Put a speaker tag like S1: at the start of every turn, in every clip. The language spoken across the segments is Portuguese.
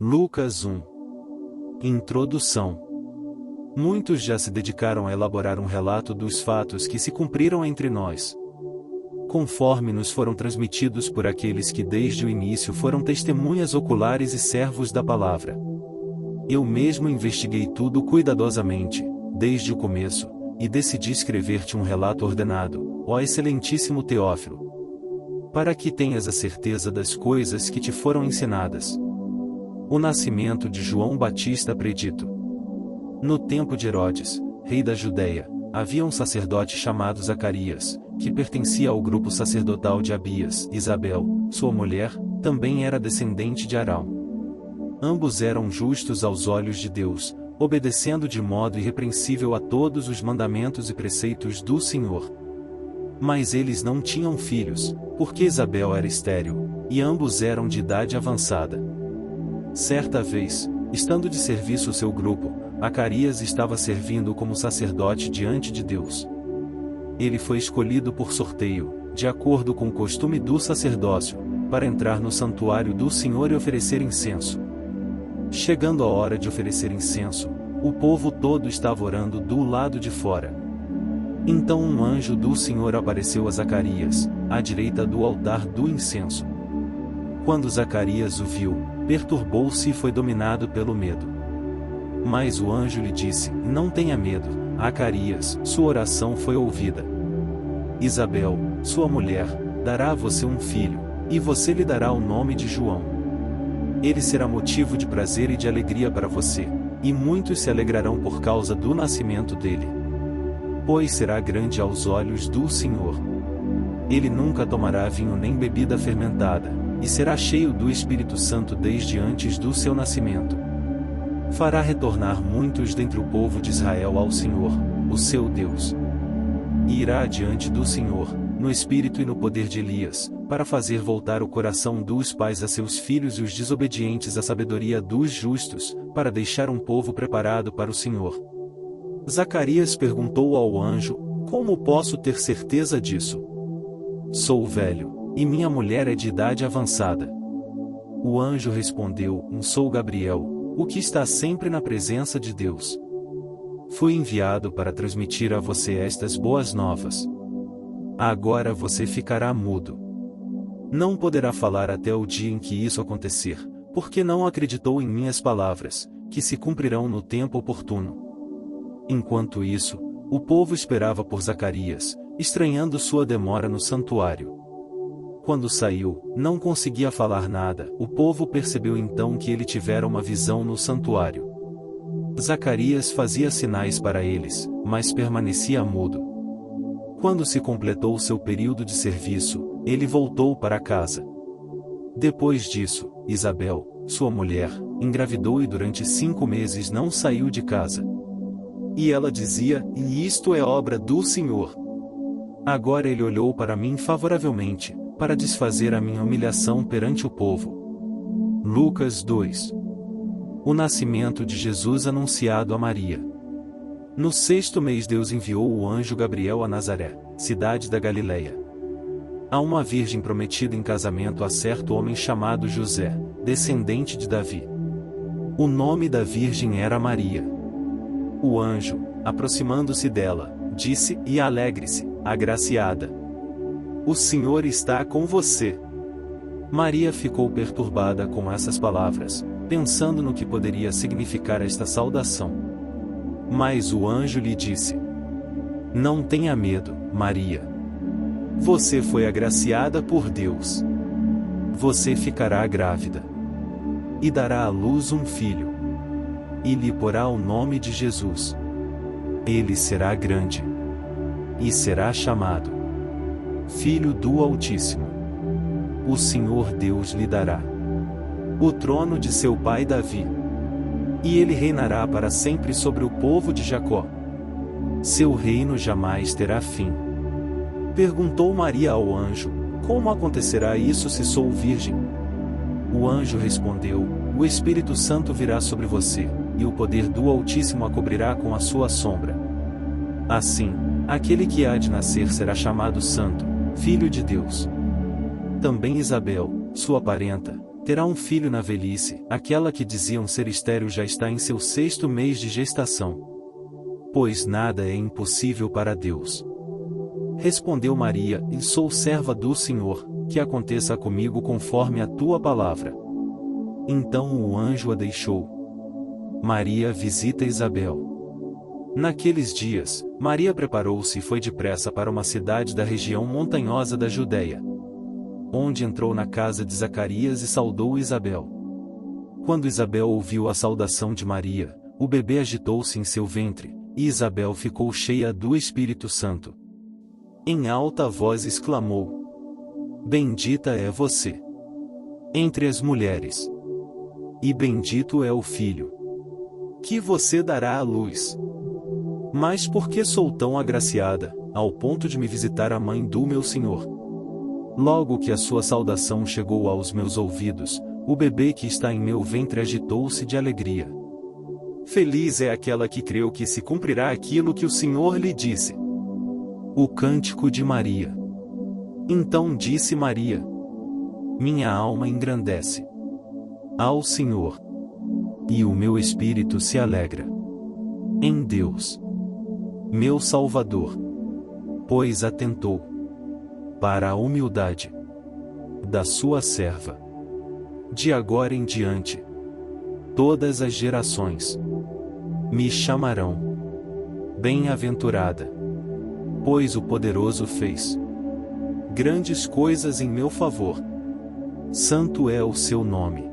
S1: Lucas 1. Introdução. Muitos já se dedicaram a elaborar um relato dos fatos que se cumpriram entre nós, conforme nos foram transmitidos por aqueles que desde o início foram testemunhas oculares e servos da palavra. Eu mesmo investiguei tudo cuidadosamente, desde o começo, e decidi escrever-te um relato ordenado, ó excelentíssimo Teófilo, para que tenhas a certeza das coisas que te foram ensinadas. O nascimento de João Batista predito. No tempo de Herodes, rei da Judéia, havia um sacerdote chamado Zacarias, que pertencia ao grupo sacerdotal de Abias. Isabel, sua mulher, também era descendente de Arão. Ambos eram justos aos olhos de Deus, obedecendo de modo irrepreensível a todos os mandamentos e preceitos do Senhor. Mas eles não tinham filhos, porque Isabel era estéril, e ambos eram de idade avançada. Certa vez, estando de serviço o seu grupo, Zacarias estava servindo como sacerdote diante de Deus. Ele foi escolhido por sorteio, de acordo com o costume do sacerdócio, para entrar no santuário do Senhor e oferecer incenso. Chegando a hora de oferecer incenso, o povo todo estava orando do lado de fora. Então um anjo do Senhor apareceu a Zacarias, à direita do altar do incenso. Quando Zacarias o viu, perturbou-se e foi dominado pelo medo. Mas o anjo lhe disse: Não tenha medo, Zacarias, sua oração foi ouvida. Isabel, sua mulher, dará a você um filho, e você lhe dará o nome de João. Ele será motivo de prazer e de alegria para você, e muitos se alegrarão por causa do nascimento dele. Pois será grande aos olhos do Senhor. Ele nunca tomará vinho nem bebida fermentada, e será cheio do Espírito Santo desde antes do seu nascimento. Fará retornar muitos dentre o povo de Israel ao Senhor, o seu Deus. E irá adiante do Senhor, no espírito e no poder de Elias, para fazer voltar o coração dos pais a seus filhos e os desobedientes à sabedoria dos justos, para deixar um povo preparado para o Senhor. Zacarias perguntou ao anjo: Como posso ter certeza disso? Sou velho, e minha mulher é de idade avançada. O anjo respondeu: Sou Gabriel, o que está sempre na presença de Deus. Fui enviado para transmitir a você estas boas novas. Agora você ficará mudo. Não poderá falar até o dia em que isso acontecer, porque não acreditou em minhas palavras, que se cumprirão no tempo oportuno. Enquanto isso, o povo esperava por Zacarias, estranhando sua demora no santuário. Quando saiu, não conseguia falar nada. O povo percebeu então que ele tivera uma visão no santuário. Zacarias fazia sinais para eles, mas permanecia mudo. Quando se completou seu período de serviço, ele voltou para casa. Depois disso, Isabel, sua mulher, engravidou e durante 5 meses não saiu de casa. E ela dizia: E isto é obra do Senhor. Agora ele olhou para mim favoravelmente, para desfazer a minha humilhação perante o povo. Lucas 2. O nascimento de Jesus anunciado a Maria. No 6º mês Deus enviou o anjo Gabriel a Nazaré, cidade da Galileia, a uma virgem prometida em casamento a certo homem chamado José, descendente de Davi. O nome da virgem era Maria. O anjo, aproximando-se dela, disse: E alegre-se, agraciada. O Senhor está com você. Maria ficou perturbada com essas palavras, pensando no que poderia significar esta saudação. Mas o anjo lhe disse: Não tenha medo, Maria. Você foi agraciada por Deus. Você ficará grávida. E dará à luz um filho. E lhe porá o nome de Jesus. Ele será grande. E será chamado Filho do Altíssimo. O Senhor Deus lhe dará o trono de seu pai Davi. E ele reinará para sempre sobre o povo de Jacó. Seu reino jamais terá fim. Perguntou Maria ao anjo: Como acontecerá isso se sou virgem? O anjo respondeu: O Espírito Santo virá sobre você, e o poder do Altíssimo a cobrirá com a sua sombra. Assim, aquele que há de nascer será chamado Santo, Filho de Deus. Também Isabel, sua parenta, terá um filho na velhice, aquela que diziam ser estéril já está em seu 6º mês de gestação. Pois nada é impossível para Deus. Respondeu Maria, e sou serva do Senhor, que aconteça comigo conforme a tua palavra. Então o anjo a deixou. Maria visita Isabel. Naqueles dias, Maria preparou-se e foi depressa para uma cidade da região montanhosa da Judéia, onde entrou na casa de Zacarias e saudou Isabel. Quando Isabel ouviu a saudação de Maria, o bebê agitou-se em seu ventre, e Isabel ficou cheia do Espírito Santo. Em alta voz exclamou: Bendita é você entre as mulheres, e bendito é o filho que você dará à luz. Mas por que sou tão agraciada, ao ponto de me visitar a mãe do meu Senhor? Logo que a sua saudação chegou aos meus ouvidos, o bebê que está em meu ventre agitou-se de alegria. Feliz é aquela que creu que se cumprirá aquilo que o Senhor lhe disse. O Cântico de Maria. Então disse Maria: Minha alma engrandece ao Senhor, e o meu espírito se alegra em Deus, meu Salvador, pois atentou para a humildade da sua serva. De agora em diante, todas as gerações me chamarão bem-aventurada, pois o Poderoso fez grandes coisas em meu favor. Santo é o seu nome.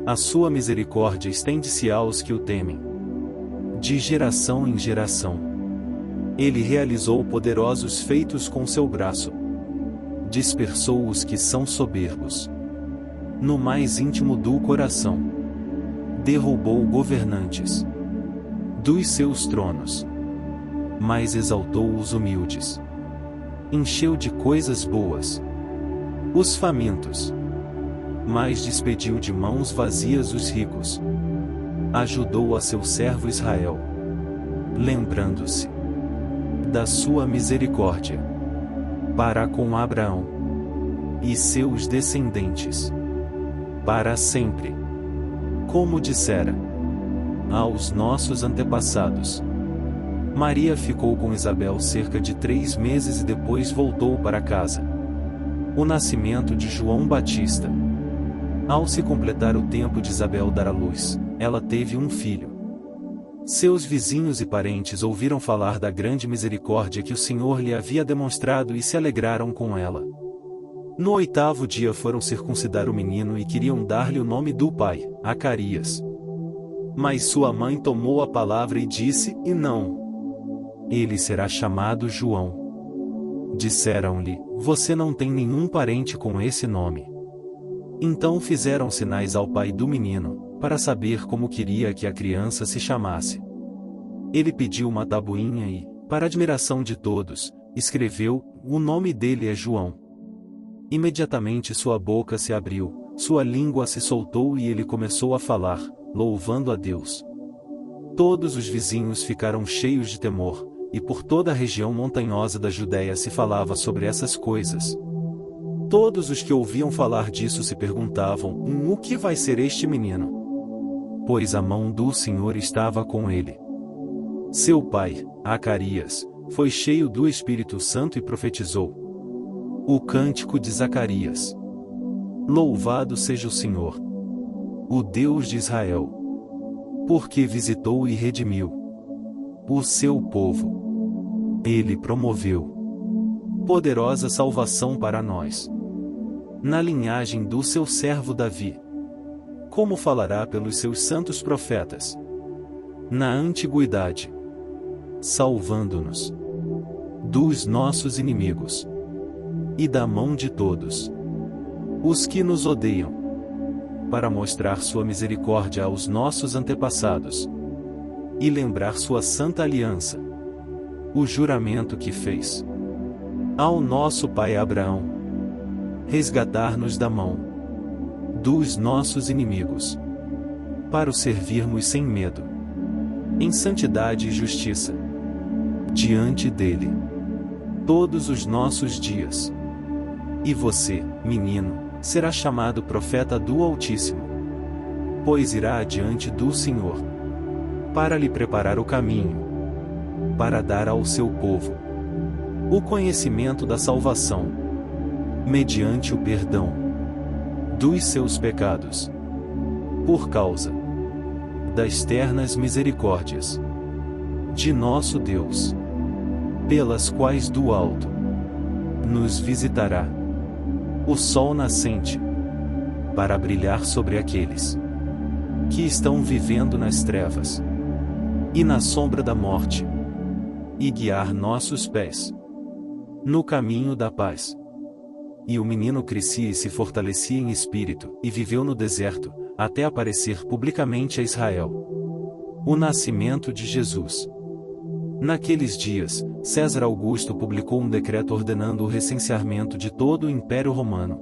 S1: A sua misericórdia estende-se aos que o temem, de geração em geração. Ele realizou poderosos feitos com seu braço. Dispersou os que são soberbos no mais íntimo do coração. Derrubou governantes dos seus tronos, mas exaltou os humildes. Encheu de coisas boas os famintos, mas despediu de mãos vazias os ricos. Ajudou a seu servo Israel, lembrando-se da sua misericórdia para com Abraão e seus descendentes para sempre, como dissera aos nossos antepassados. Maria ficou com Isabel cerca de 3 meses e depois voltou para casa. O nascimento de João Batista. Ao se completar o tempo de Isabel dar à luz, ela teve um filho. Seus vizinhos e parentes ouviram falar da grande misericórdia que o Senhor lhe havia demonstrado e se alegraram com ela. No 8º dia foram circuncidar o menino e queriam dar-lhe o nome do pai, Zacarias. Mas sua mãe tomou a palavra e disse: E não. Ele será chamado João. Disseram-lhe: Você não tem nenhum parente com esse nome. Então fizeram sinais ao pai do menino, para saber como queria que a criança se chamasse. Ele pediu uma tabuinha e, para admiração de todos, escreveu: O nome dele é João. Imediatamente sua boca se abriu, sua língua se soltou e ele começou a falar, louvando a Deus. Todos os vizinhos ficaram cheios de temor, e por toda a região montanhosa da Judéia se falava sobre essas coisas. Todos os que ouviam falar disso se perguntavam: O que vai ser este menino? Pois a mão do Senhor estava com ele. Seu pai, Zacarias, foi cheio do Espírito Santo e profetizou. O cântico de Zacarias. Louvado seja o Senhor, o Deus de Israel, porque visitou e redimiu o seu povo. Ele promoveu poderosa salvação para nós, na linhagem do seu servo Davi. Como falará pelos seus santos profetas na antiguidade, salvando-nos dos nossos inimigos e da mão de todos os que nos odeiam, para mostrar sua misericórdia aos nossos antepassados e lembrar sua santa aliança, o juramento que fez ao nosso pai Abraão, resgatar-nos da mão dos nossos inimigos, para o servirmos sem medo, em santidade e justiça, diante dele, todos os nossos dias. E você, menino, será chamado profeta do Altíssimo, pois irá adiante do Senhor, para lhe preparar o caminho, para dar ao seu povo o conhecimento da salvação, mediante o perdão dos seus pecados, por causa das ternas misericórdias de nosso Deus, pelas quais do alto nos visitará o sol nascente, para brilhar sobre aqueles que estão vivendo nas trevas e na sombra da morte, e guiar nossos pés no caminho da paz. E o menino crescia e se fortalecia em espírito, e viveu no deserto, até aparecer publicamente a Israel. O nascimento de Jesus. Naqueles dias, César Augusto publicou um decreto ordenando o recenseamento de todo o Império Romano.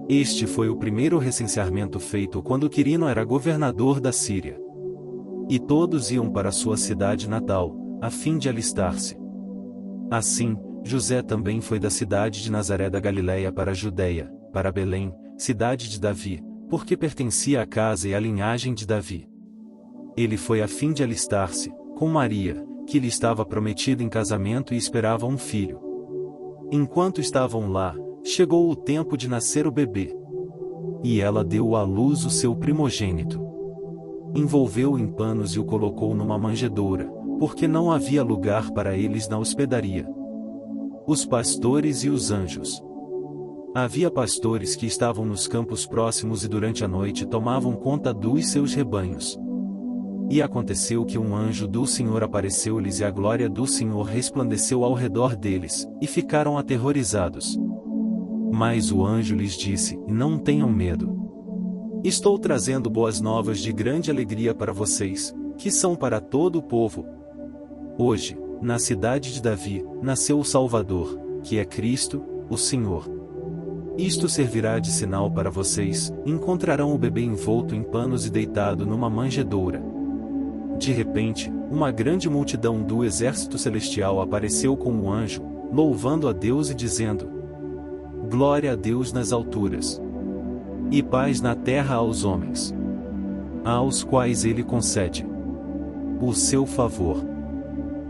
S1: Este foi o primeiro recenseamento feito quando Quirino era governador da Síria. E todos iam para sua cidade natal, a fim de alistar-se. Assim, José também foi da cidade de Nazaré da Galiléia para a Judeia, para Belém, cidade de Davi, porque pertencia à casa e à linhagem de Davi. Ele foi a fim de alistar-se, com Maria, que lhe estava prometida em casamento e esperava um filho. Enquanto estavam lá, chegou o tempo de nascer o bebê. E ela deu à luz o seu primogênito. Envolveu-o em panos e o colocou numa manjedoura, porque não havia lugar para eles na hospedaria. Os pastores e os anjos. Havia pastores que estavam nos campos próximos e durante a noite tomavam conta dos seus rebanhos. E aconteceu que um anjo do Senhor apareceu-lhes e a glória do Senhor resplandeceu ao redor deles, e ficaram aterrorizados. Mas o anjo lhes disse: Não tenham medo. Estou trazendo boas novas de grande alegria para vocês, que são para todo o povo. Hoje, na cidade de Davi, nasceu o Salvador, que é Cristo, o Senhor. Isto servirá de sinal para vocês: encontrarão o bebê envolto em panos e deitado numa manjedoura. De repente, uma grande multidão do exército celestial apareceu com o anjo, louvando a Deus e dizendo: Glória a Deus nas alturas, e paz na terra aos homens, aos quais ele concede o seu favor.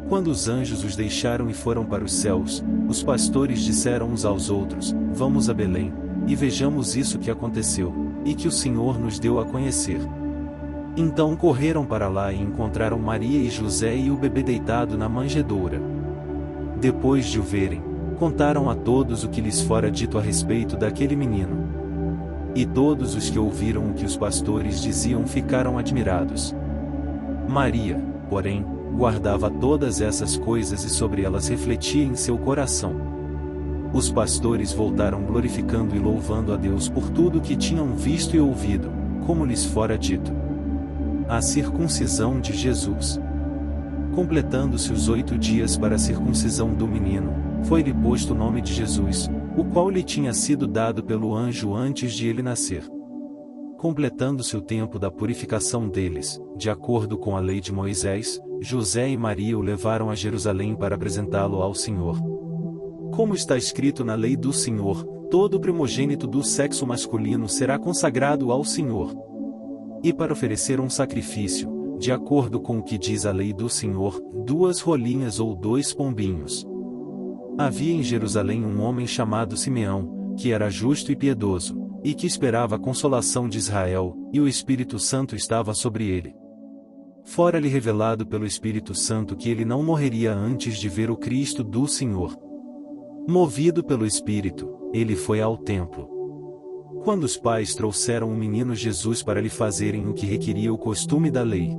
S1: Quando os anjos os deixaram e foram para os céus, os pastores disseram uns aos outros: Vamos a Belém, e vejamos isso que aconteceu, e que o Senhor nos deu a conhecer. Então correram para lá e encontraram Maria e José e o bebê deitado na manjedoura. Depois de o verem, contaram a todos o que lhes fora dito a respeito daquele menino. E todos os que ouviram o que os pastores diziam ficaram admirados. Maria, porém, guardava todas essas coisas e sobre elas refletia em seu coração. Os pastores voltaram glorificando e louvando a Deus por tudo o que tinham visto e ouvido, como lhes fora dito. A circuncisão de Jesus. Completando-se os 8 dias para a circuncisão do menino, foi-lhe posto o nome de Jesus, o qual lhe tinha sido dado pelo anjo antes de ele nascer. Completando-se o tempo da purificação deles, de acordo com a lei de Moisés, José e Maria o levaram a Jerusalém para apresentá-lo ao Senhor. Como está escrito na lei do Senhor, todo primogênito do sexo masculino será consagrado ao Senhor. E para oferecer um sacrifício, de acordo com o que diz a lei do Senhor, 2 rolinhas ou 2 pombinhos. Havia em Jerusalém um homem chamado Simeão, que era justo e piedoso, e que esperava a consolação de Israel, e o Espírito Santo estava sobre ele. Fora-lhe revelado pelo Espírito Santo que ele não morreria antes de ver o Cristo do Senhor. Movido pelo Espírito, ele foi ao templo. Quando os pais trouxeram o menino Jesus para lhe fazerem o que requeria o costume da lei,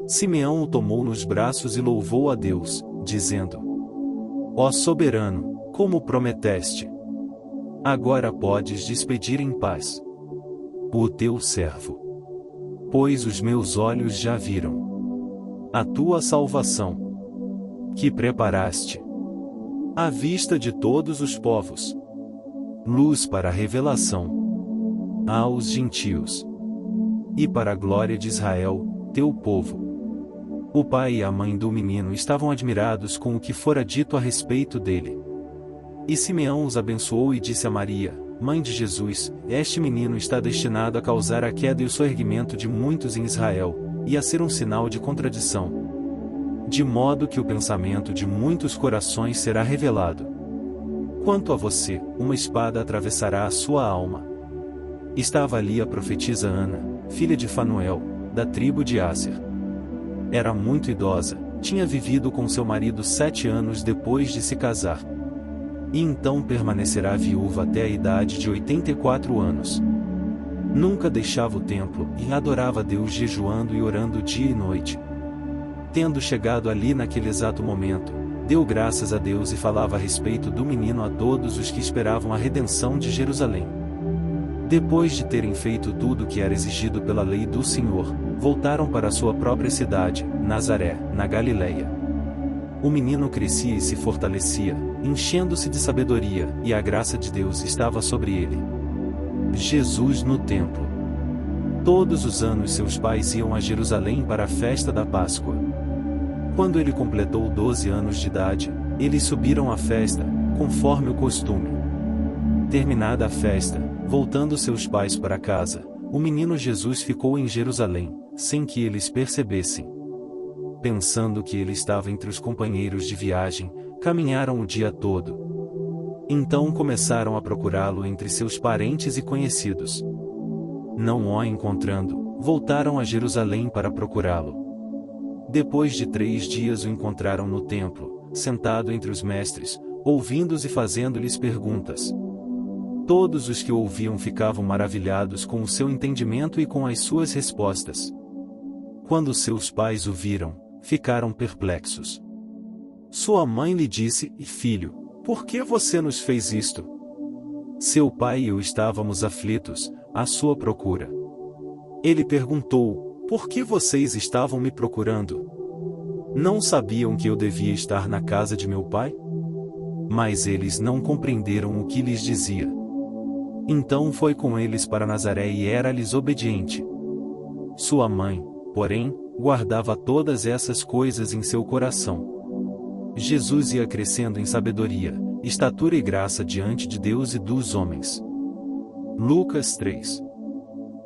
S1: Simeão o tomou nos braços e louvou a Deus, dizendo: Ó soberano, como prometeste, agora podes despedir em paz o teu servo. Pois os meus olhos já viram a tua salvação, que preparaste à vista de todos os povos, luz para a revelação aos gentios, e para a glória de Israel, teu povo. O pai e a mãe do menino estavam admirados com o que fora dito a respeito dele. E Simeão os abençoou e disse a Maria, mãe de Jesus, este menino está destinado a causar a queda e o soerguimento de muitos em Israel, e a ser um sinal de contradição. De modo que o pensamento de muitos corações será revelado. Quanto a você, uma espada atravessará a sua alma. Estava ali a profetisa Ana, filha de Fanuel, da tribo de Asser. Era muito idosa, tinha vivido com seu marido 7 anos depois de se casar. E então permanecerá viúva até a idade de 84 anos. Nunca deixava o templo e adorava a Deus jejuando e orando dia e noite. Tendo chegado ali naquele exato momento, deu graças a Deus e falava a respeito do menino a todos os que esperavam a redenção de Jerusalém. Depois de terem feito tudo o que era exigido pela lei do Senhor, voltaram para sua própria cidade, Nazaré, na Galileia. O menino crescia e se fortalecia, enchendo-se de sabedoria, e a graça de Deus estava sobre ele. Jesus no templo. Todos os anos seus pais iam a Jerusalém para a festa da Páscoa. Quando ele completou 12 anos de idade, eles subiram à festa, conforme o costume. Terminada a festa, voltando seus pais para casa, o menino Jesus ficou em Jerusalém, sem que eles percebessem. Pensando que ele estava entre os companheiros de viagem, caminharam o dia todo. Então começaram a procurá-lo entre seus parentes e conhecidos. Não o encontrando, voltaram a Jerusalém para procurá-lo. Depois de 3 dias o encontraram no templo, sentado entre os mestres, ouvindo-os e fazendo-lhes perguntas. Todos os que o ouviam ficavam maravilhados com o seu entendimento e com as suas respostas. Quando seus pais o viram, ficaram perplexos. Sua mãe lhe disse: Filho, por que você nos fez isto? Seu pai e eu estávamos aflitos, à sua procura. Ele perguntou: Por que vocês estavam me procurando? Não sabiam que eu devia estar na casa de meu pai? Mas eles não compreenderam o que lhes dizia. Então foi com eles para Nazaré e era-lhes obediente. Sua mãe, porém, guardava todas essas coisas em seu coração. Jesus ia crescendo em sabedoria, estatura e graça diante de Deus e dos homens. Lucas 3.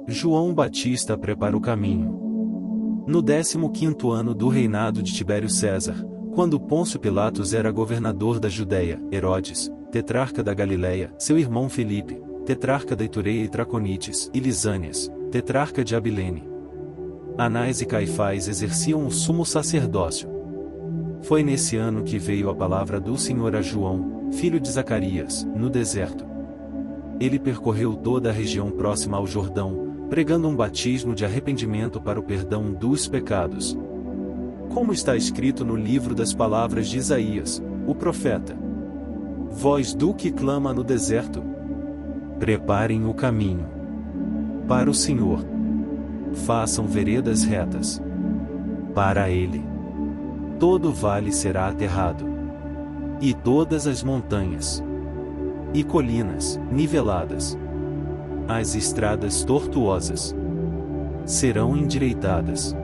S1: João Batista prepara o caminho. No 15º ano do reinado de Tibério César, quando Pôncio Pilatos era governador da Judéia, Herodes, tetrarca da Galileia, seu irmão Filipe, tetrarca da Itureia e Traconites, e Lisânias, tetrarca de Abilene, Anás e Caifás exerciam o sumo sacerdócio. Foi nesse ano que veio a palavra do Senhor a João, filho de Zacarias, no deserto. Ele percorreu toda a região próxima ao Jordão, pregando um batismo de arrependimento para o perdão dos pecados. Como está escrito no livro das palavras de Isaías, o profeta: Voz do que clama no deserto, preparem o caminho para o Senhor. Façam veredas retas para ele. Todo vale será aterrado, e todas as montanhas e colinas niveladas, as estradas tortuosas serão endireitadas,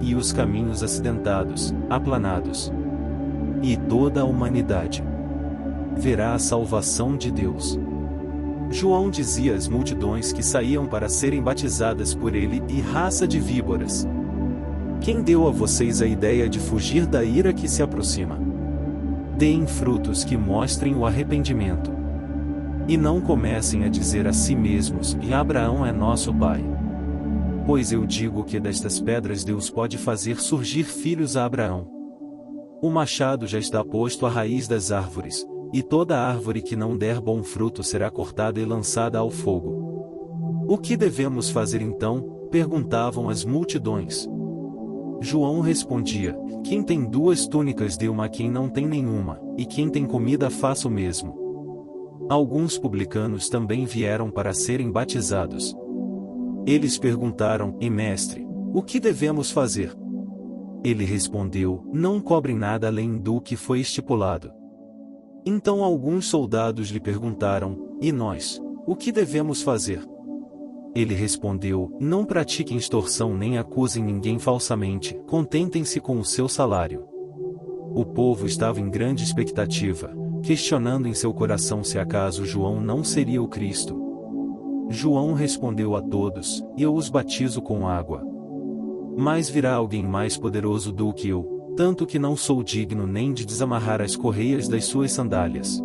S1: e os caminhos acidentados, aplanados, e toda a humanidade verá a salvação de Deus. João dizia às multidões que saíam para serem batizadas por ele: E raça de víboras! Quem deu a vocês a ideia de fugir da ira que se aproxima? Deem frutos que mostrem o arrependimento. E não comecem a dizer a si mesmos: E Abraão é nosso pai. Pois eu digo que destas pedras Deus pode fazer surgir filhos a Abraão. O machado já está posto à raiz das árvores, e toda árvore que não der bom fruto será cortada e lançada ao fogo. O que devemos fazer então? Perguntavam as multidões. João respondia: Quem tem 2 túnicas dê uma a quem não tem nenhuma, e quem tem comida faça o mesmo. Alguns publicanos também vieram para serem batizados. Eles perguntaram: E mestre, o que devemos fazer? Ele respondeu: Não cobrem nada além do que foi estipulado. Então alguns soldados lhe perguntaram: E nós, o que devemos fazer? Ele respondeu: Não pratiquem extorsão nem acusem ninguém falsamente, contentem-se com o seu salário. O povo estava em grande expectativa, questionando em seu coração se acaso João não seria o Cristo. João respondeu a todos: Eu os batizo com água. Mas virá alguém mais poderoso do que eu, tanto que não sou digno nem de desamarrar as correias das suas sandálias.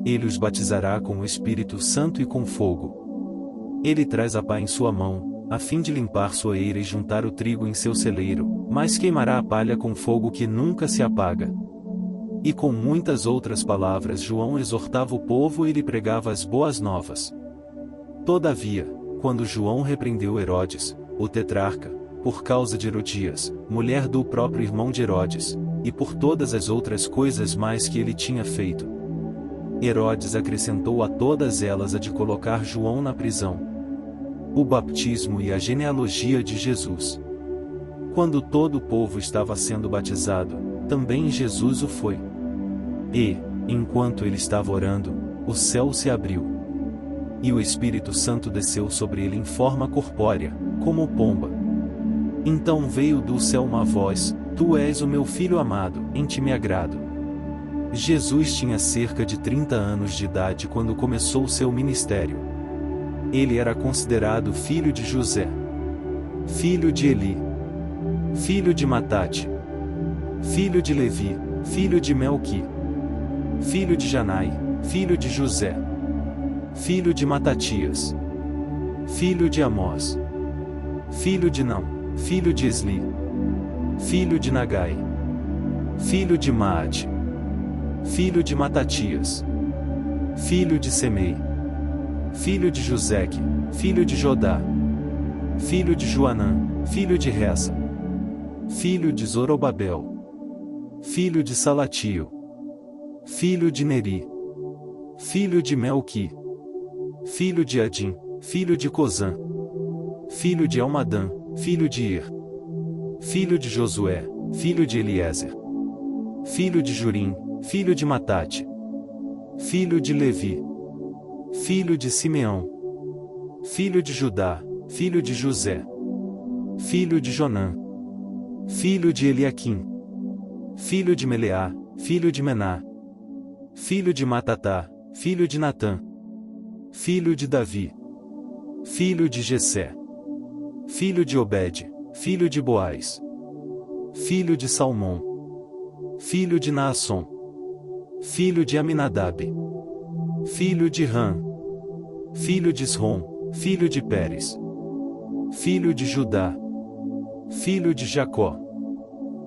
S1: Ele os batizará com o Espírito Santo e com fogo. Ele traz a pá em sua mão, a fim de limpar sua eira e juntar o trigo em seu celeiro, mas queimará a palha com fogo que nunca se apaga. E com muitas outras palavras João exortava o povo e lhe pregava as boas novas. Todavia, quando João repreendeu Herodes, o tetrarca, por causa de Herodias, mulher do próprio irmão de Herodes, e por todas as outras coisas mais que ele tinha feito, Herodes acrescentou a todas elas a de colocar João na prisão. O baptismo e a genealogia de Jesus. Quando todo o povo estava sendo batizado, também Jesus o foi. E, enquanto ele estava orando, o céu se abriu. E o Espírito Santo desceu sobre ele em forma corpórea, como pomba. Então veio do céu uma voz: Tu és o meu filho amado, em ti me agrado. Jesus tinha cerca de 30 anos de idade quando começou seu ministério. Ele era considerado filho de José, filho de Eli, filho de Matate, filho de Levi, filho de Melqui, filho de Janai, filho de José, filho de Matatias, filho de Amós, filho de Não, filho de Esli, filho de Nagai, filho de Maate, filho de Matatias, filho de Semei, filho de Joseque, filho de Jodá, filho de Joanã, filho de Resa, filho de Zorobabel, filho de Salatio, filho de Neri, filho de Melqui, filho de Adim, filho de Cozã, filho de Almadã, filho de Ir, filho de Josué, filho de Eliezer, filho de Jurim, filho de Matate, filho de Levi, filho de Simeão, filho de Judá, filho de José, filho de Jonã, filho de Eliaquim, filho de Meleá, filho de Mená, filho de Matatá, filho de Natã, filho de Davi, filho de Jessé, filho de Obed, filho de Boaz, filho de Salmão, filho de Naasson, filho de Aminadab, filho de Ram, filho de Esrom, filho de Pérez, filho de Judá, filho de Jacó,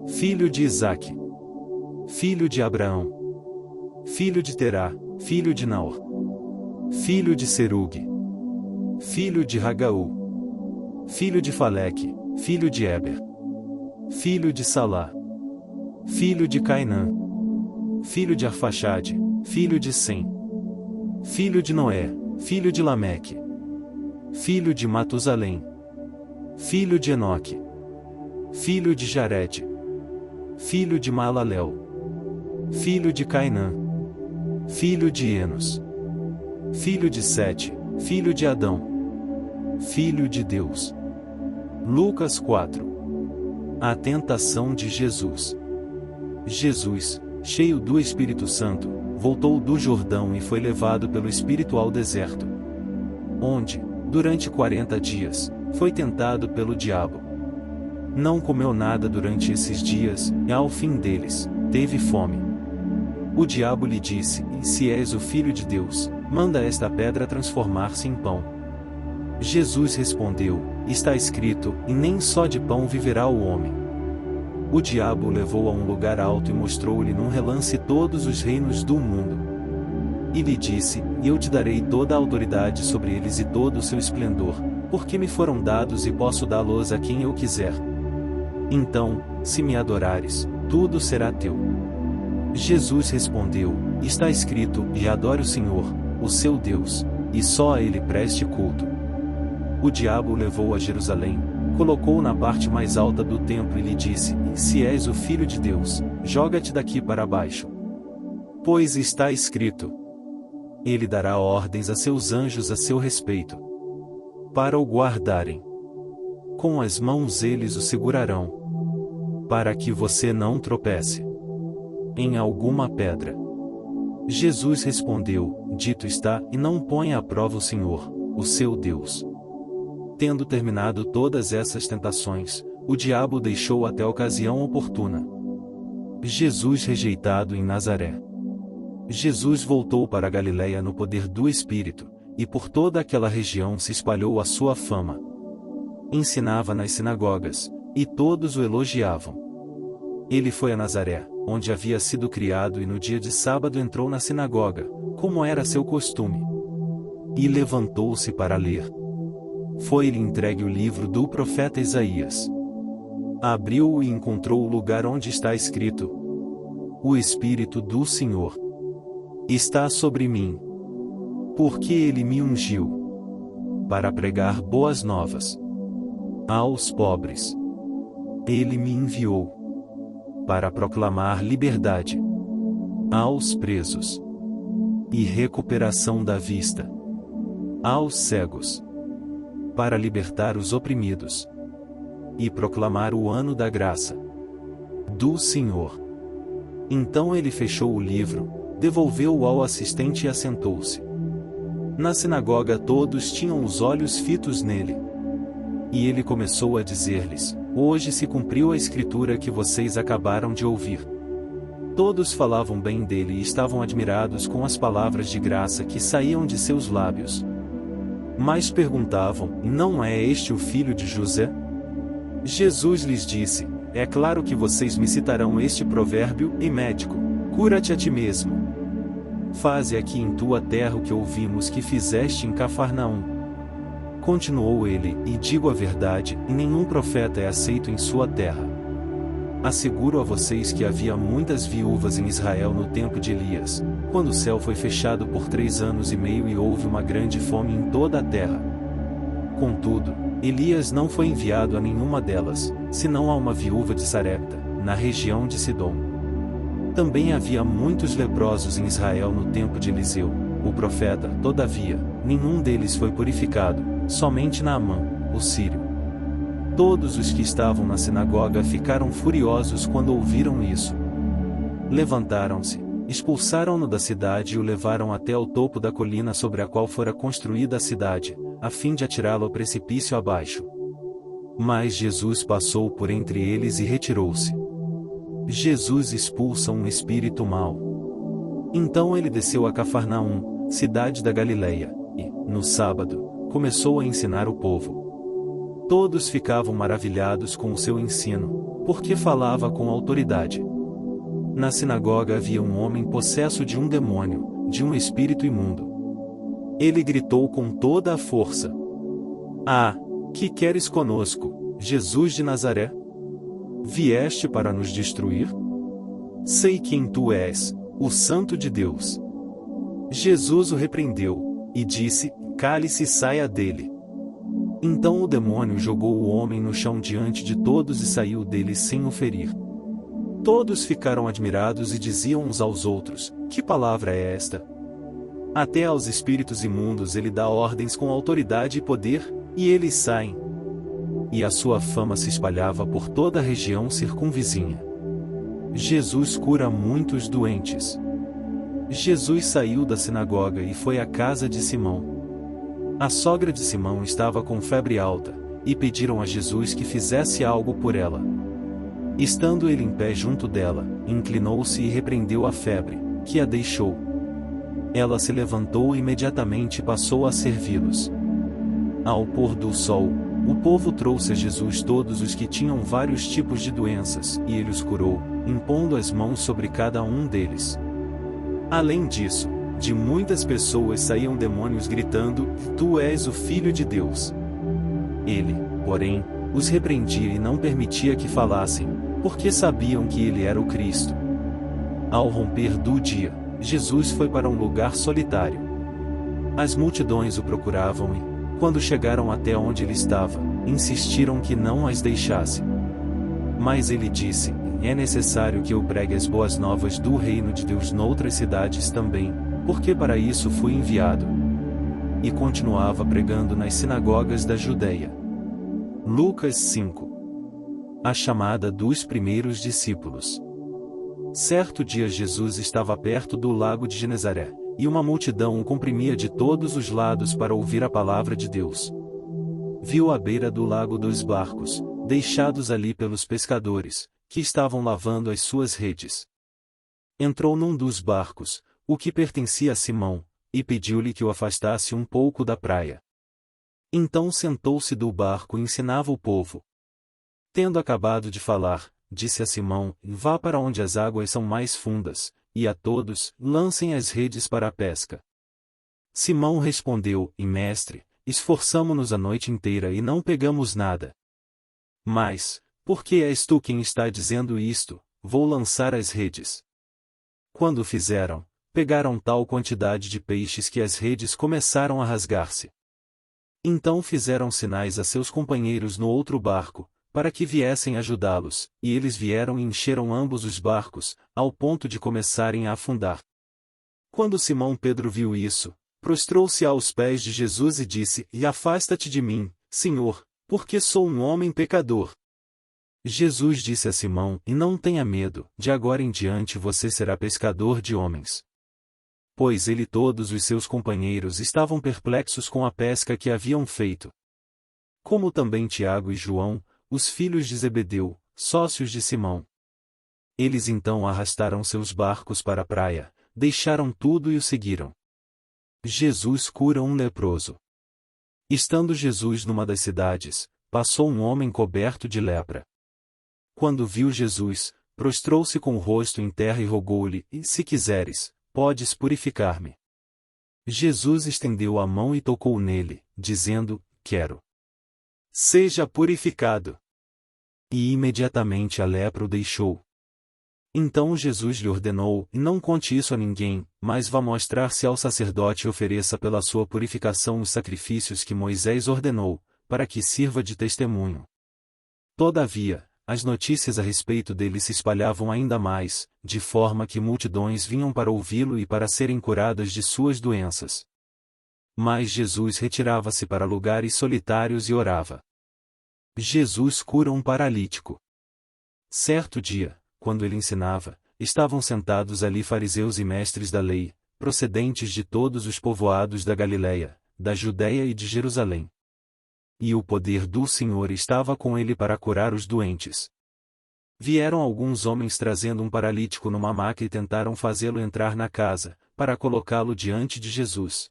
S1: filho de Isaque, filho de Abraão, filho de Terá, filho de Naor, filho de Serugue, filho de Ragaú, filho de Faleque, filho de Eber, filho de Salá, filho de Cainã, filho de Arfaxade, filho de Sem, filho de Noé, filho de Lameque, filho de Matusalém, filho de Enoque, filho de Jarede, filho de Maalalel, filho de Cainã, filho de Enos, filho de Sete, filho de Adão, filho de Deus. Lucas 4. A tentação de Jesus. Jesus, cheio do Espírito Santo, voltou do Jordão e foi levado pelo Espírito ao deserto, onde, durante 40 dias, foi tentado pelo diabo. Não comeu nada durante esses dias, e ao fim deles, teve fome. O diabo lhe disse: Se és o Filho de Deus, manda esta pedra transformar-se em pão. Jesus respondeu: Está escrito, e nem só de pão viverá o homem. O diabo o levou a um lugar alto e mostrou-lhe num relance todos os reinos do mundo. E lhe disse: Eu te darei toda a autoridade sobre eles e todo o seu esplendor, porque me foram dados e posso dá-los a quem eu quiser. Então, se me adorares, tudo será teu. Jesus respondeu: Está escrito, e adore o Senhor, o seu Deus, e só a ele preste culto. O diabo o levou a Jerusalém, colocou-o na parte mais alta do templo e lhe disse: Se és o Filho de Deus, joga-te daqui para baixo. Pois está escrito: Ele dará ordens a seus anjos a seu respeito, para o guardarem. Com as mãos eles o segurarão, para que você não tropece em alguma pedra. Jesus respondeu: Dito está, e não ponha à prova o Senhor, o seu Deus. Tendo terminado todas essas tentações, o diabo o deixou até a ocasião oportuna. Jesus rejeitado em Nazaré. Jesus voltou para a Galiléia no poder do Espírito, e por toda aquela região se espalhou a sua fama. Ensinava nas sinagogas, e todos o elogiavam. Ele foi a Nazaré, onde havia sido criado, e no dia de sábado entrou na sinagoga, como era seu costume. E levantou-se para ler. Foi-lhe entregue o livro do profeta Isaías. Abriu-o e encontrou o lugar onde está escrito: O Espírito do Senhor está sobre mim, porque ele me ungiu para pregar boas novas aos pobres. Ele me enviou para proclamar liberdade aos presos e recuperação da vista aos cegos, para libertar os oprimidos e proclamar o ano da graça do Senhor. Então ele fechou o livro, devolveu-o ao assistente e assentou-se. Na sinagoga todos tinham os olhos fitos nele. E ele começou a dizer-lhes: Hoje se cumpriu a escritura que vocês acabaram de ouvir. Todos falavam bem dele e estavam admirados com as palavras de graça que saíam de seus lábios. Mas perguntavam: Não é este o filho de José? Jesus lhes disse: É claro que vocês me citarão este provérbio: Ei médico, cura-te a ti mesmo. Faze aqui em tua terra o que ouvimos que fizeste em Cafarnaum. Continuou ele: E digo a verdade, nenhum profeta é aceito em sua terra. Asseguro a vocês que havia muitas viúvas em Israel no tempo de Elias, quando o céu foi fechado por 3 anos e meio e houve uma grande fome em toda a terra. Contudo, Elias não foi enviado a nenhuma delas, senão a uma viúva de Sarepta, na região de Sidom. Também havia muitos leprosos em Israel no tempo de Eliseu, o profeta. Todavia, nenhum deles foi purificado, somente Naamã, o sírio. Todos os que estavam na sinagoga ficaram furiosos quando ouviram isso. Levantaram-se, expulsaram-no da cidade e o levaram até ao topo da colina sobre a qual fora construída a cidade, a fim de atirá-lo ao precipício abaixo. Mas Jesus passou por entre eles e retirou-se. Jesus expulsa um espírito mau. Então ele desceu a Cafarnaum, cidade da Galileia, e, no sábado, começou a ensinar o povo. Todos ficavam maravilhados com o seu ensino, porque falava com autoridade. Na sinagoga havia um homem possesso de um demônio, de um espírito imundo. Ele gritou com toda a força: Ah, que queres conosco, Jesus de Nazaré? Vieste para nos destruir? Sei quem tu és, o Santo de Deus. Jesus o repreendeu, e disse: Cale-se e saia dele. Então o demônio jogou o homem no chão diante de todos e saiu dele sem o ferir. Todos ficaram admirados e diziam uns aos outros: Que palavra é esta? Até aos espíritos imundos ele dá ordens com autoridade e poder, e eles saem. E a sua fama se espalhava por toda a região circunvizinha. Jesus cura muitos doentes. Jesus saiu da sinagoga e foi à casa de Simão. A sogra de Simão estava com febre alta, e pediram a Jesus que fizesse algo por ela. Estando ele em pé junto dela, inclinou-se e repreendeu a febre, que a deixou. Ela se levantou e imediatamente passou a servi-los. Ao pôr do sol, o povo trouxe a Jesus todos os que tinham vários tipos de doenças, e ele os curou, impondo as mãos sobre cada um deles. Além disso, de muitas pessoas saíam demônios gritando: Tu és o Filho de Deus. Ele, porém, os repreendia e não permitia que falassem, porque sabiam que ele era o Cristo. Ao romper do dia, Jesus foi para um lugar solitário. As multidões o procuravam e, quando chegaram até onde ele estava, insistiram que não as deixasse. Mas ele disse: É necessário que eu pregue as boas novas do reino de Deus noutras cidades também, porque para isso fui enviado. E continuava pregando nas sinagogas da Judeia. Lucas 5. A chamada dos primeiros discípulos. Certo dia Jesus estava perto do lago de Genezaré, e uma multidão o comprimia de todos os lados para ouvir a palavra de Deus. Viu à beira do lago 2 barcos, deixados ali pelos pescadores, que estavam lavando as suas redes. Entrou num dos barcos, o que pertencia a Simão, e pediu-lhe que o afastasse um pouco da praia. Então sentou-se do barco e ensinava o povo. Tendo acabado de falar, disse a Simão: Vá para onde as águas são mais fundas, e a todos, lancem as redes para a pesca. Simão respondeu: Mestre, esforçamo-nos a noite inteira e não pegamos nada. Mas, por que és tu quem está dizendo isto? Vou lançar as redes. Quando o fizeram, pegaram tal quantidade de peixes que as redes começaram a rasgar-se. Então fizeram sinais a seus companheiros no outro barco, para que viessem ajudá-los, e eles vieram e encheram ambos os barcos, ao ponto de começarem a afundar. Quando Simão Pedro viu isso, prostrou-se aos pés de Jesus e disse: Afasta-te de mim, Senhor, porque sou um homem pecador. Jesus disse a Simão: Não tenha medo, de agora em diante você será pescador de homens. Pois ele e todos os seus companheiros estavam perplexos com a pesca que haviam feito. Como também Tiago e João, os filhos de Zebedeu, sócios de Simão. Eles então arrastaram seus barcos para a praia, deixaram tudo e o seguiram. Jesus cura um leproso. Estando Jesus numa das cidades, passou um homem coberto de lepra. Quando viu Jesus, prostrou-se com o rosto em terra e rogou-lhe: Se quiseres, podes purificar-me. Jesus estendeu a mão e tocou nele, dizendo: Quero. Seja purificado. E imediatamente a lepra o deixou. Então Jesus lhe ordenou: Não conte isso a ninguém, mas vá mostrar-se ao sacerdote e ofereça pela sua purificação os sacrifícios que Moisés ordenou, para que sirva de testemunho. Todavia, as notícias a respeito dele se espalhavam ainda mais, de forma que multidões vinham para ouvi-lo e para serem curadas de suas doenças. Mas Jesus retirava-se para lugares solitários e orava. Jesus cura um paralítico. Certo dia, quando ele ensinava, estavam sentados ali fariseus e mestres da lei, procedentes de todos os povoados da Galiléia, da Judéia e de Jerusalém. E o poder do Senhor estava com ele para curar os doentes. Vieram alguns homens trazendo um paralítico numa maca e tentaram fazê-lo entrar na casa, para colocá-lo diante de Jesus.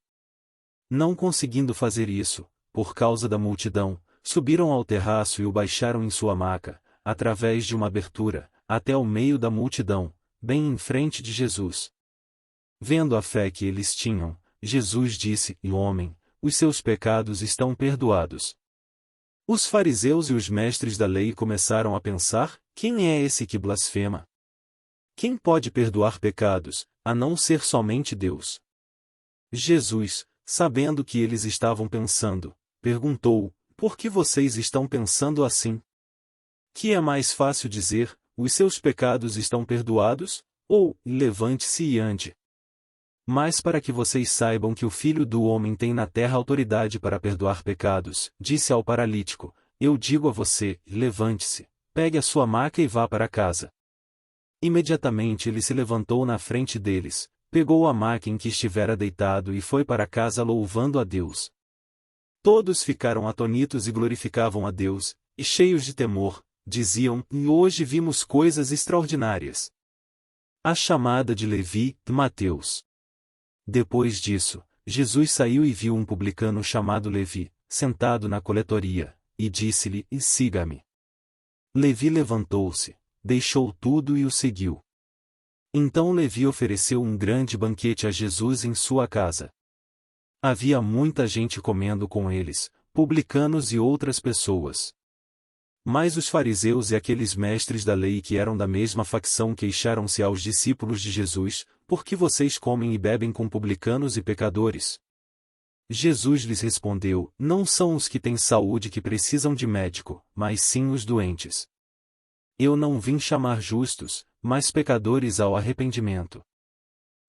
S1: Não conseguindo fazer isso, por causa da multidão, subiram ao terraço e o baixaram em sua maca, através de uma abertura, até ao meio da multidão, bem em frente de Jesus. Vendo a fé que eles tinham, Jesus disse: Homem, os seus pecados estão perdoados. Os fariseus e os mestres da lei começaram a pensar: Quem é esse que blasfema? Quem pode perdoar pecados, a não ser somente Deus? Jesus, sabendo que eles estavam pensando, perguntou: Por que vocês estão pensando assim? Que é mais fácil dizer: Os seus pecados estão perdoados, ou levante-se e ande? Mas para que vocês saibam que o Filho do Homem tem na terra autoridade para perdoar pecados, disse ao paralítico: Eu digo a você, levante-se, pegue a sua maca e vá para casa. Imediatamente ele se levantou na frente deles, pegou a maca em que estivera deitado e foi para casa louvando a Deus. Todos ficaram atonitos e glorificavam a Deus, e cheios de temor, diziam: Hoje vimos coisas extraordinárias. A chamada de Levi, Mateus. Depois disso, Jesus saiu e viu um publicano chamado Levi, sentado na coletoria, e disse-lhe: Siga-me. Levi levantou-se, deixou tudo e o seguiu. Então Levi ofereceu um grande banquete a Jesus em sua casa. Havia muita gente comendo com eles, publicanos e outras pessoas. Mas os fariseus e aqueles mestres da lei que eram da mesma facção queixaram-se aos discípulos de Jesus: Por que vocês comem e bebem com publicanos e pecadores? Jesus lhes respondeu: Não são os que têm saúde que precisam de médico, mas sim os doentes. Eu não vim chamar justos, mas pecadores ao arrependimento.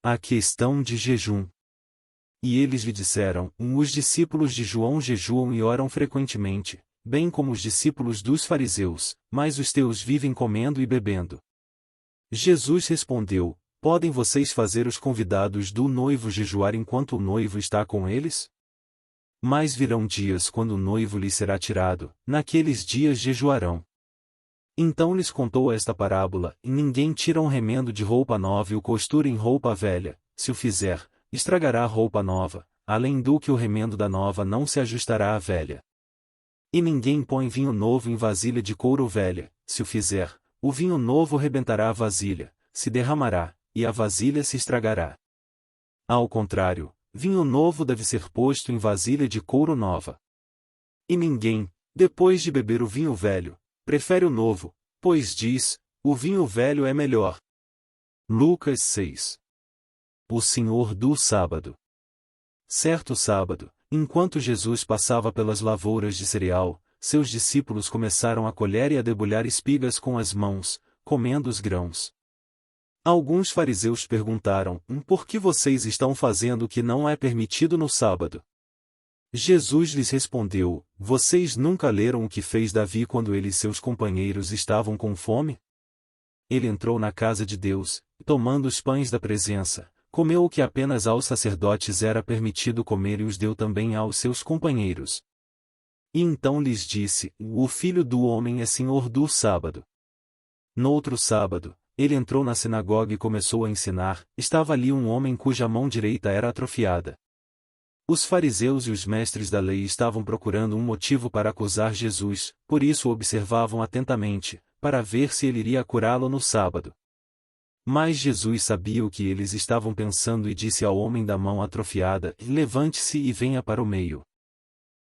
S1: A questão de jejum. E eles lhe disseram: Os discípulos de João jejuam e oram frequentemente, bem como os discípulos dos fariseus, mas os teus vivem comendo e bebendo. Jesus respondeu: Podem vocês fazer os convidados do noivo jejuar enquanto o noivo está com eles? Mas virão dias quando o noivo lhes será tirado, naqueles dias jejuarão. Então lhes contou esta parábola: ninguém tira um remendo de roupa nova e o costura em roupa velha, se o fizer, estragará a roupa nova, além do que o remendo da nova não se ajustará à velha. E ninguém põe vinho novo em vasilha de couro velha, se o fizer, o vinho novo rebentará a vasilha, se derramará, e a vasilha se estragará. Ao contrário, vinho novo deve ser posto em vasilha de couro nova. E ninguém, depois de beber o vinho velho, prefere o novo, pois diz, o vinho velho é melhor. Lucas 6. O Senhor do Sábado. Certo sábado, enquanto Jesus passava pelas lavouras de cereal, seus discípulos começaram a colher e a debulhar espigas com as mãos, comendo os grãos. Alguns fariseus perguntaram: Por que vocês estão fazendo o que não é permitido no sábado? Jesus lhes respondeu: Vocês nunca leram o que fez Davi quando ele e seus companheiros estavam com fome? Ele entrou na casa de Deus, tomando os pães da presença, comeu o que apenas aos sacerdotes era permitido comer e os deu também aos seus companheiros. E então lhes disse: O Filho do Homem é Senhor do sábado. No outro sábado, ele entrou na sinagoga e começou a ensinar. Estava ali um homem cuja mão direita era atrofiada. Os fariseus e os mestres da lei estavam procurando um motivo para acusar Jesus, por isso o observavam atentamente, para ver se ele iria curá-lo no sábado. Mas Jesus sabia o que eles estavam pensando e disse ao homem da mão atrofiada: Levante-se e venha para o meio.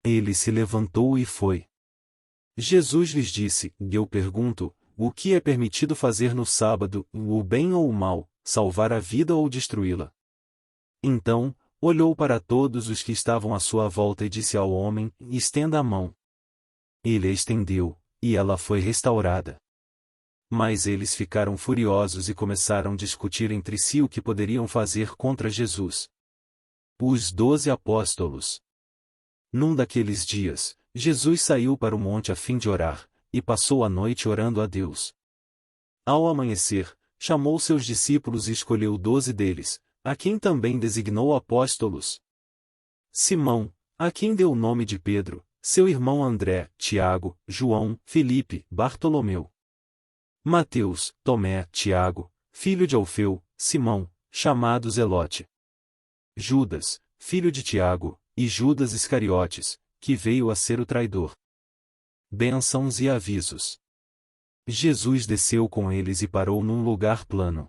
S1: Ele se levantou e foi. Jesus lhes disse: Eu pergunto, o que é permitido fazer no sábado, o bem ou o mal, salvar a vida ou destruí-la? Então, olhou para todos os que estavam à sua volta e disse ao homem: Estenda a mão. Ele a estendeu, e ela foi restaurada. Mas eles ficaram furiosos e começaram a discutir entre si o que poderiam fazer contra Jesus. Os 12 apóstolos. Num daqueles dias, Jesus saiu para o monte a fim de orar, e passou a noite orando a Deus. Ao amanhecer, chamou seus discípulos e escolheu 12 deles, a quem também designou apóstolos. Simão, a quem deu o nome de Pedro, seu irmão André, Tiago, João, Filipe, Bartolomeu, Mateus, Tomé, Tiago, filho de Alfeu, Simão, chamado Zelote, Judas, filho de Tiago, e Judas Iscariotes, que veio a ser o traidor. Bênçãos e avisos. Jesus desceu com eles e parou num lugar plano.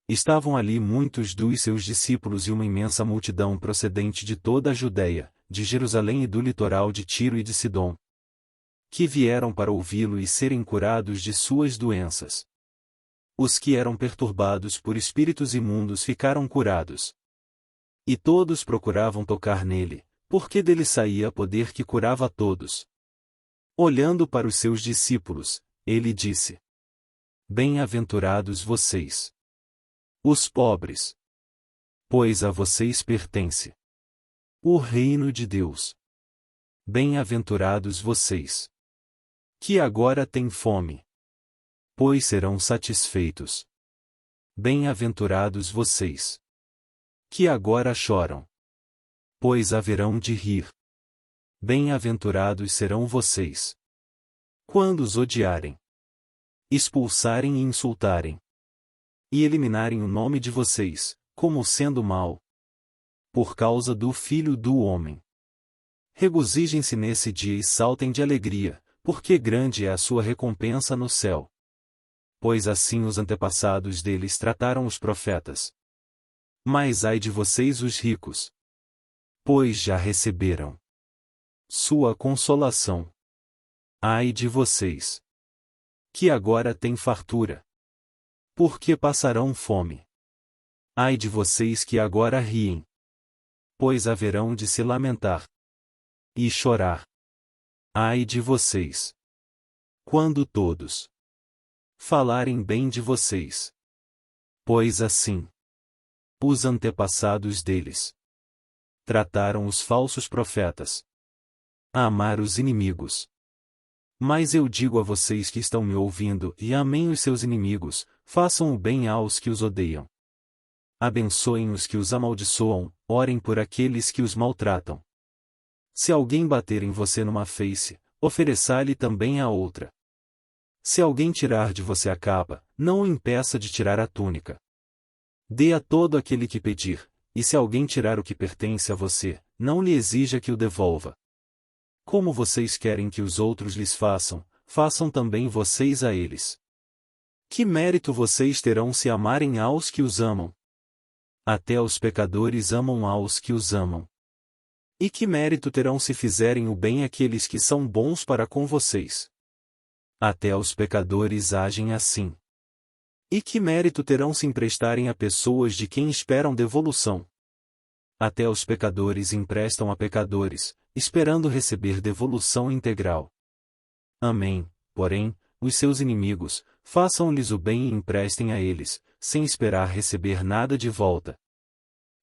S1: Estavam ali muitos dos seus discípulos e uma imensa multidão procedente de toda a Judéia, de Jerusalém e do litoral de Tiro e de Sidom, que vieram para ouvi-lo e serem curados de suas doenças. Os que eram perturbados por espíritos imundos ficaram curados. E todos procuravam tocar nele, porque dele saía poder que curava a todos. Olhando para os seus discípulos, ele disse: Bem-aventurados vocês, os pobres, pois a vocês pertence o reino de Deus. Bem-aventurados vocês, que agora têm fome, pois serão satisfeitos. Bem-aventurados vocês, que agora choram, pois haverão de rir. Bem-aventurados serão vocês, quando os odiarem, expulsarem e insultarem, e eliminarem o nome de vocês, como sendo mau, por causa do Filho do Homem. Regozijem-se nesse dia e saltem de alegria, porque grande é a sua recompensa no céu. Pois assim os antepassados deles trataram os profetas. Mas ai de vocês os ricos, pois já receberam sua consolação. Ai de vocês, que agora têm fartura, porque passarão fome. Ai de vocês que agora riem, pois haverão de se lamentar e chorar. Ai de vocês, quando todos falarem bem de vocês, pois assim os antepassados deles trataram os falsos profetas. A amar os inimigos, Mas eu digo a vocês que estão me ouvindo, e amem os seus inimigos, façam o bem aos que os odeiam. Abençoem os que os amaldiçoam, orem por aqueles que os maltratam. Se alguém bater em você numa face, ofereça-lhe também a outra. Se alguém tirar de você a capa, não o impeça de tirar a túnica. Dê a todo aquele que pedir, e se alguém tirar o que pertence a você, não lhe exija que o devolva. Como vocês querem que os outros lhes façam, façam também vocês a eles. Que mérito vocês terão se amarem aos que os amam? Até os pecadores amam aos que os amam. E que mérito terão se fizerem o bem àqueles que são bons para com vocês? Até os pecadores agem assim. E que mérito terão se emprestarem a pessoas de quem esperam devolução? Até os pecadores emprestam a pecadores, esperando receber devolução integral. Amém. Porém, os seus inimigos, façam-lhes o bem e emprestem a eles, sem esperar receber nada de volta.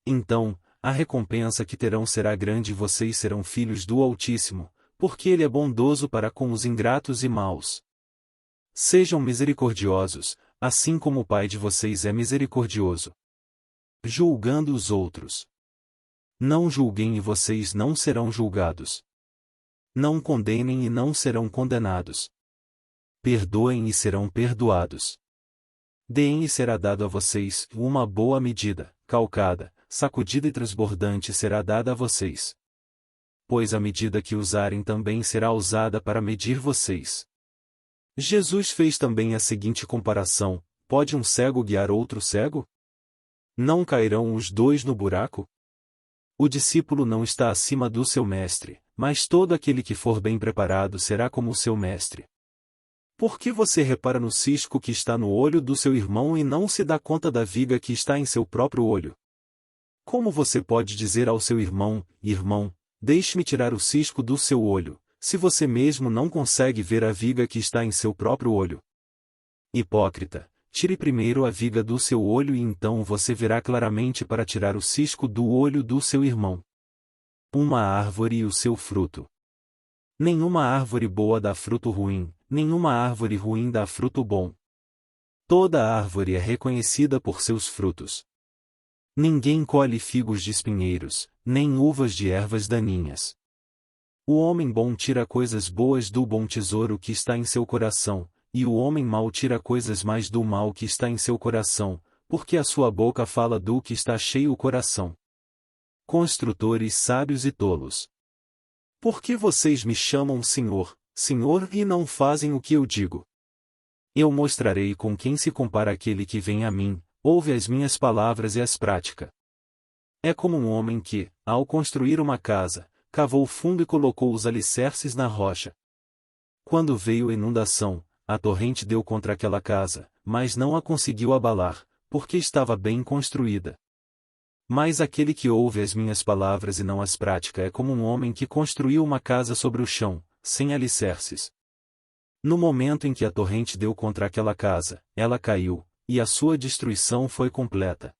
S1: Então, a recompensa que terão será grande e vocês serão filhos do Altíssimo, porque Ele é bondoso para com os ingratos e maus. Sejam misericordiosos, assim como o Pai de vocês é misericordioso. Julgando os outros. Não julguem e vocês não serão julgados. Não condenem e não serão condenados. Perdoem e serão perdoados. Deem e será dado a vocês, uma boa medida, calcada, sacudida e transbordante será dada a vocês. Pois a medida que usarem também será usada para medir vocês. Jesus fez também a seguinte comparação: pode um cego guiar outro cego? Não cairão os dois no buraco? O discípulo não está acima do seu mestre, mas todo aquele que for bem preparado será como o seu mestre. Por que você repara no cisco que está no olho do seu irmão e não se dá conta da viga que está em seu próprio olho? Como você pode dizer ao seu irmão: irmão, deixe-me tirar o cisco do seu olho, se você mesmo não consegue ver a viga que está em seu próprio olho? Hipócrita, tire primeiro a viga do seu olho e então você verá claramente para tirar o cisco do olho do seu irmão. Uma árvore e o seu fruto. Nenhuma árvore boa dá fruto ruim, nenhuma árvore ruim dá fruto bom. Toda árvore é reconhecida por seus frutos. Ninguém colhe figos de espinheiros, nem uvas de ervas daninhas. O homem bom tira coisas boas do bom tesouro que está em seu coração, e o homem mau tira coisas mais do mal que está em seu coração, porque a sua boca fala do que está cheio o coração. Construtores sábios e tolos. Por que vocês me chamam Senhor, Senhor e não fazem o que eu digo? Eu mostrarei com quem se compara aquele que vem a mim, ouve as minhas palavras e as pratica. É como um homem que, ao construir uma casa, cavou fundo e colocou os alicerces na rocha. Quando veio a inundação, a torrente deu contra aquela casa, mas não a conseguiu abalar, porque estava bem construída. Mas aquele que ouve as minhas palavras e não as pratica é como um homem que construiu uma casa sobre o chão, sem alicerces. No momento em que a torrente deu contra aquela casa, ela caiu, e a sua destruição foi completa.